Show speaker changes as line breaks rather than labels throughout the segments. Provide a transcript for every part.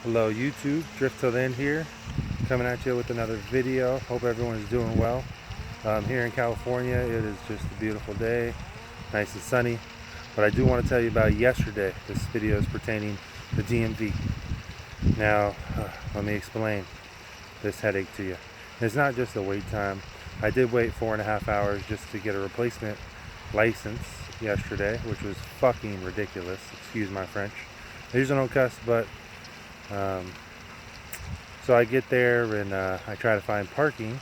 Hello YouTube, DriftTilTheEnd here, coming at you with another video. Hope everyone is doing well. Here in California, it is just a beautiful day, nice and sunny. But I do want to tell you about yesterday. This video is pertaining to DMV. Now, let me explain this headache to you. It's not just a wait time. I did wait 4.5 hours just to get a replacement license yesterday, which was fucking ridiculous. Excuse my French. I usually don't cuss, but so I get there and I try to find parking,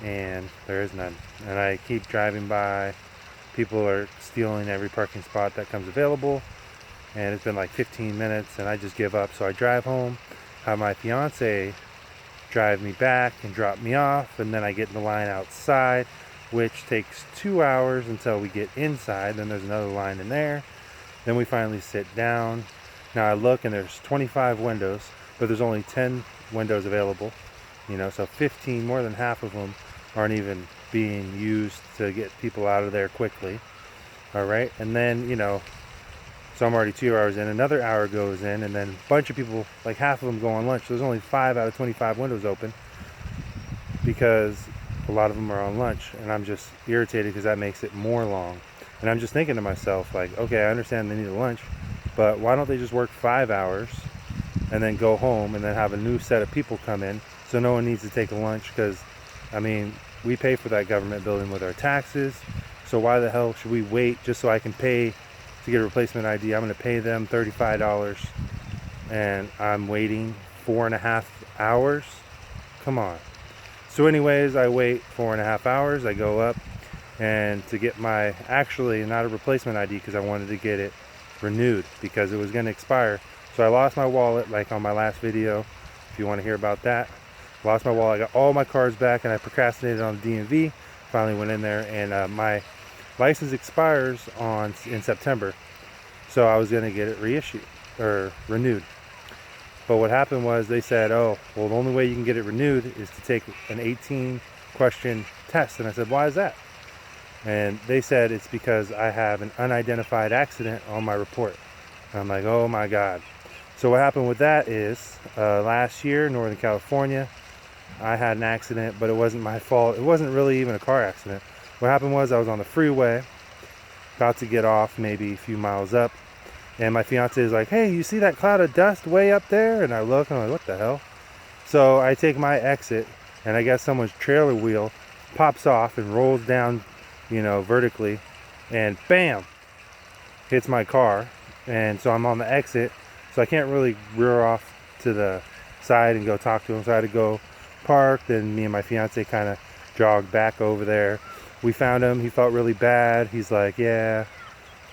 and there is none. And I keep driving by. People are stealing every parking spot that comes available, and it's been like 15 minutes, and I just give up. So I drive home, have my fiance drive me back and drop me off, and then I get in the line outside, which takes 2 hours until we get inside. Then there's another line in there. Then we finally sit down. Now I look and there's 25 windows, but there's only 10 windows available, so 15, more than half of them aren't even being used to get people out of there quickly. All right. And then, so I'm already 2 hours in, another hour goes in, and then a bunch of people, like half of them, go on lunch. There's only 5 out of 25 windows open because a lot of them are on lunch, and I'm just irritated because that makes it more long. And I'm just thinking to myself, like, okay, I understand they need a lunch, but why don't they just work 5 hours and then go home and then have a new set of people come in, so no one needs to take a lunch? Because, we pay for that government building with our taxes, so why the hell should we wait just so I can pay to get a replacement ID? I'm going to pay them $35 and I'm waiting 4.5 hours? Come on. So anyways, I wait 4.5 hours. I go up, and to get my, actually not a replacement ID, because I wanted to get it renewed because it was going to expire. So I lost my wallet, like on my last video, if you want to hear about that. Lost my wallet. I got all my cards back, and I procrastinated on the DMV. Finally went in there, and my license expires in September, so I was going to get it reissued or renewed. But what happened was they said, oh, well, the only way you can get it renewed is to take an 18-question test. And I said, why is that? And they said it's because I have an unidentified accident on my report. And I'm like, oh my God. So what happened with that is last year in Northern California, I had an accident, but it wasn't my fault. It wasn't really even a car accident. What happened was I was on the freeway, about to get off, maybe a few miles up, and my fiance is like, hey, you see that cloud of dust way up there? And I look, and I'm like, what the hell? So I take my exit, and I guess someone's trailer wheel pops off and rolls down, vertically, and bam, hits my car. And so I'm on the exit, so I can't really rear off to the side and go talk to him. So I had to go park. Then me and my fiance kind of jogged back over there. We found him. He felt really bad. He's like, yeah,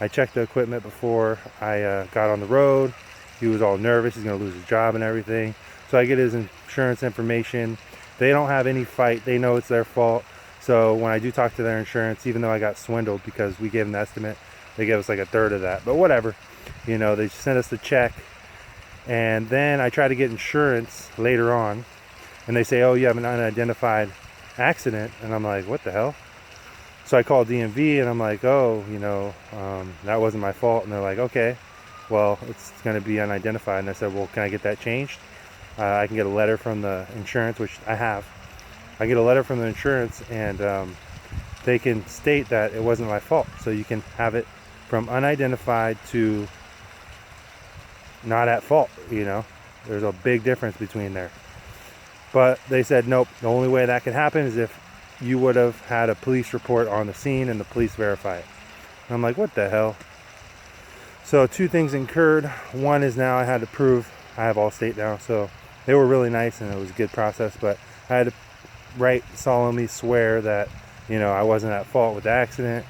I checked the equipment before I got on the road. He was all nervous. He's going to lose his job and everything. So I get his insurance information. They don't have any fight. They know it's their fault. So when I do talk to their insurance, even though I got swindled because we gave them the estimate, they gave us like a third of that. But whatever. They sent us the check. And then I try to get insurance later on, and they say, oh, you have an unidentified accident. And I'm like, what the hell? So I called DMV, and I'm like, oh, that wasn't my fault. And they're like, okay, well, it's going to be unidentified. And I said, well, can I get that changed? I can get a letter from the insurance, which I have. I get a letter from the insurance, and they can state that it wasn't my fault. So you can have it from unidentified to not at fault. There's a big difference between there. But they said, nope, the only way that can happen is if you would have had a police report on the scene and the police verify it. And I'm like, what the hell? So 2 things incurred. One is now I had to prove I have Allstate now. So they were really nice, and it was a good process, but I had to solemnly swear that, I wasn't at fault with the accident,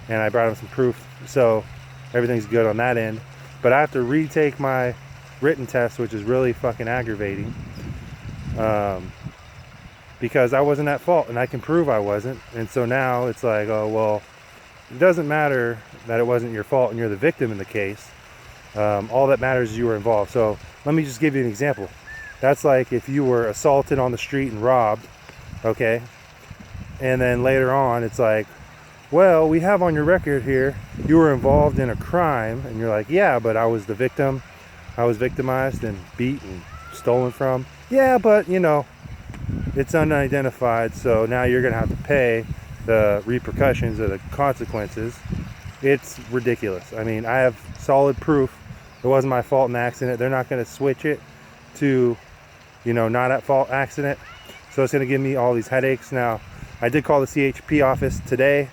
and I brought them some proof. So everything's good on that end. But I have to retake my written test, which is really fucking aggravating. Because I wasn't at fault, and I can prove I wasn't. And so now it's like, oh, well, it doesn't matter that it wasn't your fault and you're the victim in the case. All that matters is you were involved. So let me just give you an example. That's like if you were assaulted on the street and robbed, okay? And then later on, it's like, well, we have on your record here, you were involved in a crime. And you're like, yeah, but I was the victim. I was victimized and beat and stolen from. Yeah, but you know, it's unidentified, so now you're gonna have to pay the repercussions or the consequences. It's ridiculous. I mean, I have solid proof it wasn't my fault in the accident. They're not gonna switch it to, you know, not at fault accident. So it's gonna give me all these headaches. Now, I did call the CHP office today,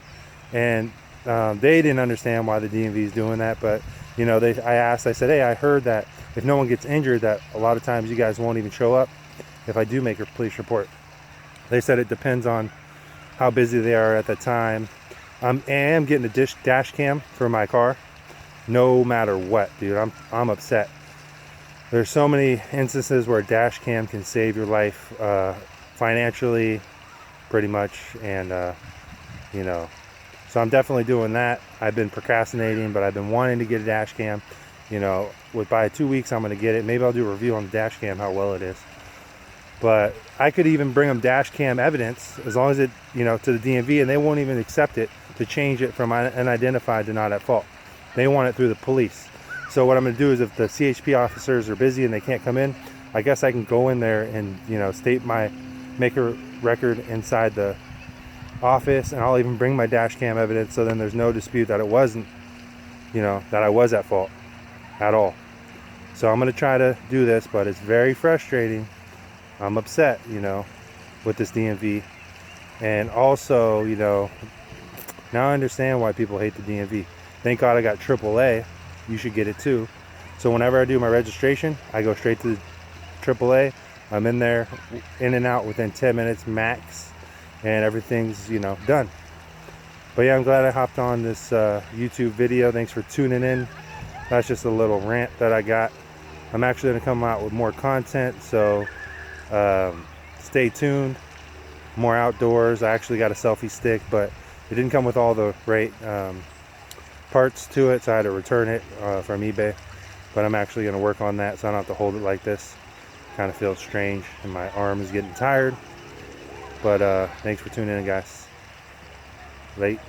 and they didn't understand why the DMV is doing that, but you know, I said, hey, I heard that if no one gets injured, that a lot of times you guys won't even show up if I do make a police report. They said it depends on how busy they are at the time. I am getting a dash cam for my car, no matter what, dude. I'm upset. There's so many instances where a dash cam can save your life financially, pretty much, and you know. So I'm definitely doing that. I've been procrastinating, but I've been wanting to get a dash cam. You know, by 2 weeks I'm going to get it. Maybe I'll do a review on the dash cam, how well it is. But I could even bring them dash cam evidence as long as it, you know, to the DMV, and they won't even accept it to change it from unidentified to not at fault. They want it through the police. So what I'm going to do is, if the CHP officers are busy and they can't come in, I guess I can go in there and, you know, make a record inside the office, and I'll even bring my dash cam evidence, so then there's no dispute that it wasn't, you know, that I was at fault at all. So I'm going to try to do this, but it's very frustrating. I'm upset, you know, with this DMV. And also, you know, now I understand why people hate the DMV. Thank God I got AAA. You should get it too. So whenever I do my registration, I go straight to AAA. I'm in there, in and out within 10 minutes max, and everything's, you know, done. But yeah, I'm glad I hopped on this YouTube video. Thanks for tuning in. That's just a little rant that I got. I'm actually going to come out with more content, so stay tuned. More outdoors. I actually got a selfie stick, but it didn't come with all the right parts to it, so I had to return it from eBay. But I'm actually going to work on that, so I don't have to hold it like this. Kind of feels strange, and my arm is getting tired. But thanks for tuning in, guys. Late.